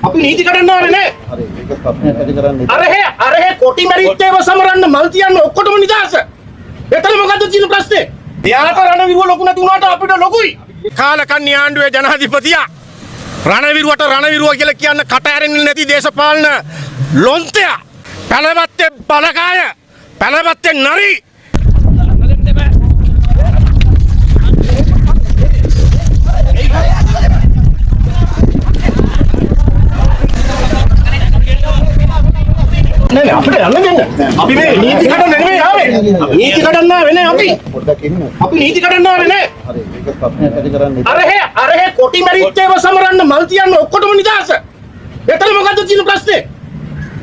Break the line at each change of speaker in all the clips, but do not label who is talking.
අපි නීති කඩන්න ඕනේ නේ. අර කොටි මැරිච්චේව සමරන්න මල් තියන්න ඔක්කොටම නිදාස. එතන මොකද්ද තියෙන ප්‍රශ්නේ? එයාට රණවිරුව ලොකු නැති වුණාට අපිට ලොකුයි. කාලකන්ණි ආණ්ඩුවේ ජනාධිපතියා රණවිරුවට රණවිරුව කියලා කියන්න කට ඇරෙන්නේ නැති දේශපාලන ලොන්තයා. පැලවත්තේ බලකාය. පැලවත්තේ නරි. නෑ අපිට යන්න දෙන්න. අපි මේ නීති කඩන්න නෙමෙයි ආවේ. නීති කඩන්න ආවේ නේ අපි. අපි නීති කඩන්න ආවේ නේ. අර කොටි මැරිච්චේව සමරන්න මල් තියන්න ඔක්කොටම නිදාස. එතන මොකද්ද තියෙන ප්‍රශ්නේ?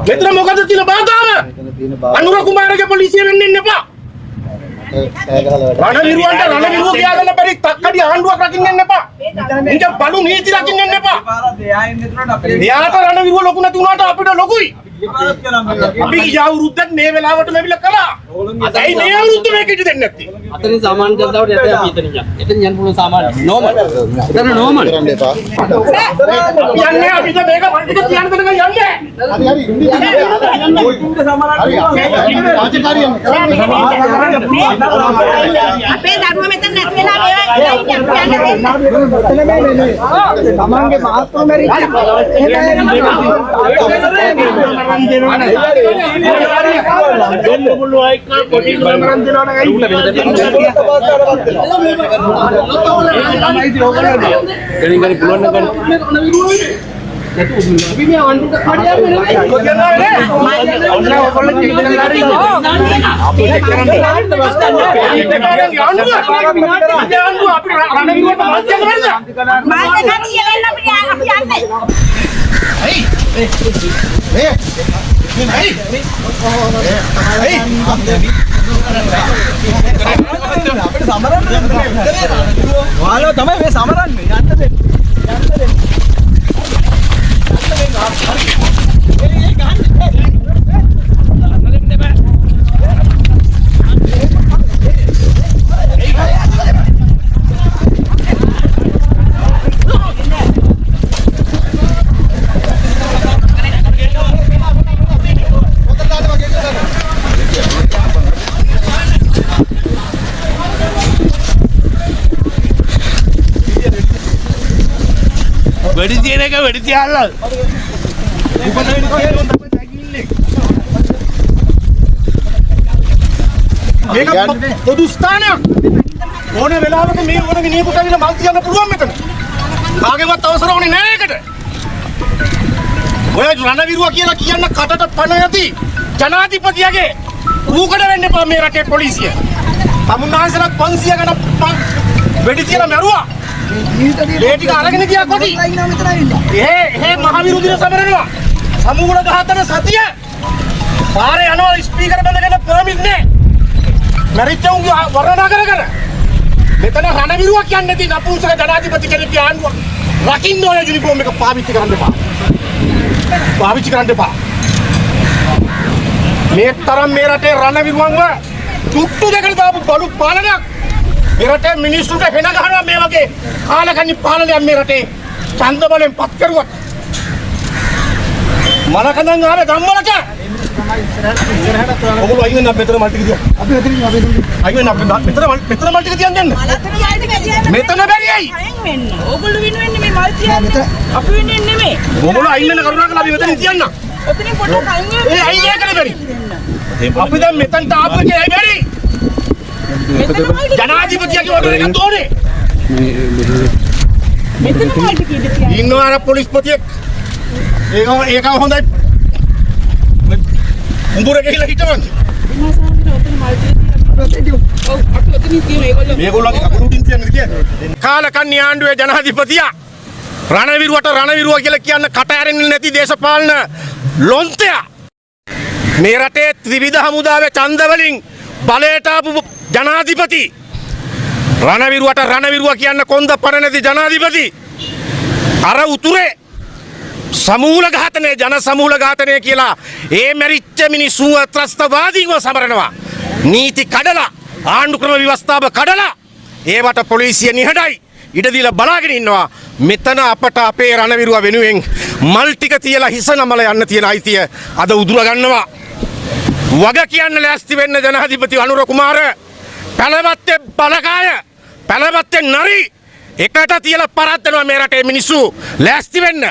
මෙතන මොකද්ද තියෙන බාධාව? අනුර කුමාරගේ පොලිසිය වෙන්න ඉන්න එපා. රණවිරුවන්ට රණවිරුව කියාගන්න බැරි තක්කඩි ආණ්ඩුවක් රකින්න ඉන්න එපා. ඉතින් බලු නීති රකින්න ඉන්න එපා. එයාට රණවිරුව ලොකු නැති වුණාට අපිට ලොකුයි. අපි ගිය අවුරුද්දත් මේ වෙලාවට ලැබිලා කළා. අදයි මේ අවුරුද්ද මේකට දෙන්නේ නැත්තේ.
අතනින් සාමාන්‍ය ජනතාවට යට අපි එතන යන්න. එතන යන්න පුළුවන් සාමාන්‍ය නෝමල්. එතන නෝමල්.
යන්නේ අපිට මේක පන්තික තියන්න දෙන්න යන්නේ.
අපේ ධර්ම මෙතන නැති වෙලා මේවා තමන්ගේ මහත්තුරු මැරිච්ච
वालों तमें वे समरन में जानते थे
වෙඩි තියෙන එක වෙඩි තියලා මේක පොදු ස්ථානයක් ඕන වෙලාවක මේ ඕනගේ නියපොට ඇවිල්ලා මල් තියන්න පුළුවන් මෙතන කාගේවත් අවසර ඕනේ නැහැ ඒකට ඔය රණවිරුවා කියලා කියන්න කටට පණ නැති ජනාධිපතියගේ ඌකට වෙන්න එපා මේ රටේ පොලිසිය තමුන්නාන්සලා 500 ගණන් වෙඩි තියලා මැරුවා ඒ ටික අරගෙන ගියා කොටි. ඒ මහවිරු දින සමරනවා. සමූල ඝාතන සතිය. පාරේ යනවා ස්පීකර් බඳගෙන පර්මිට් නෑ. මැරිච්ච උන්ගේ වර්ණනා කර. මෙතන රණවිරුවා කියන්නේ නැති නපුංසක ජනාධිපති කෙනෙක් ආණ්ඩුව. රකින්න ඕන යුනිෆෝම් එක පාවිච්චි කරන්න එපා. පාවිච්චි කරන්න එපා. මේ තරම් මේ රටේ රණවිරුවන්ව තුට්ටු දෙකට දාපු බලු පාලනයක් මේ රටේ මිනිස්සුන්ට හෙන ගහනවා මේ වගේ කාලකන්ණි පාලනයක් මේ රටේ ඡන්ද බලෙන් පත් කරුවත් මලකඳන් ආවේ ධම්මලක ඔගොල්ලෝ අයින් වෙන මෙතන මල් ටික දියෝ අපි මෙතනින් අයින් වෙන මෙතන මල් ටික තියන් දෙන්න මෙතන බැරි ඇයි අයින් වෙන්න ඔගොල්ලෝ වින් වෙන්නේ මේ මල් තියන්න අපි වෙන්නේ නෙමෙයි ඔගොල්ලෝ අයින් වෙන කරුණාකරලා අපි මෙතනින් තියන්න ඔතනින් පොඩ්ඩක් අයින් වෙන්න ඒ අයින් එකනේ බැරි අපි දැන් මෙතනට ආපු එකේ ඇයි බැරි ජනාධිපතියගේ ඔඩර් එකක් ඕනේ. මෙතන මොකද කියන්නේ? ඉන්නවර පොලිස්පතියෙක්. ඒක හොඳයි. උඹුර ගිහිල්ලා හිටවන්න. මේගොල්ලෝගේ කකුල උඩින් තියන්නේ කියන්නේ. කාලකන්ණි ආණ්ඩුවේ ජනාධිපතියා රණවිරුවට රණවිරුව කියලා කියන්න කට ඇරෙන්නේ නැති දේශපාලන ලොන්තයා. මේ රටේ ත්‍රිවිධ හමුදාවේ ඡන්ද වලින් බලයට ආපු ජනාධිපති රණවිරුවට රණවිරුව කියන්න කොන්ද පණ නැති ජනාධිපති අර උතුරේ සමූල ඝාතනය ජන සමූල ඝාතනය කියලා ඒ මැරිච්ච මිනිස්සුව ත්‍රස්තවාදීව සමරනවා නීති කඩලා ආණ්ඩු ක්‍රම ව්‍යවස්ථාව කඩලා ඒවට පොලිසිය නිහඬයි. ඉඩ දීලා බලාගෙන ඉන්නවා. මෙතන අපට අපේ රණවිරුව වෙනුවෙන් මල් ටික තියලා හිස නමල යන්න තියෙන අයිතිය අද උදුර ගන්නවා. වග කියන්න ලෑස්ති වෙන්න ජනාධිපති අනුර කුමාර. පැලවත්තේ බලකාය, පැලවත්තේ නරි එකට තියලා පරද්දනවා මේ රටේ මිනිස්සු. ලෑස්ති වෙන්න.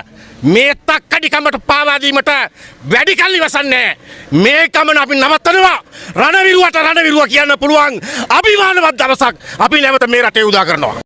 මේ තක්කඩිකමට පාවා දීමට වැඩි කල් ඉවසන්නේ. මේ ගමන අපි නවත්තනවා. රණවිරුවට රණවිරුව කියන්න පුළුවන් අභිමානවත් දවසක් අපි නැවත මේ රටේ උදා කරනවා.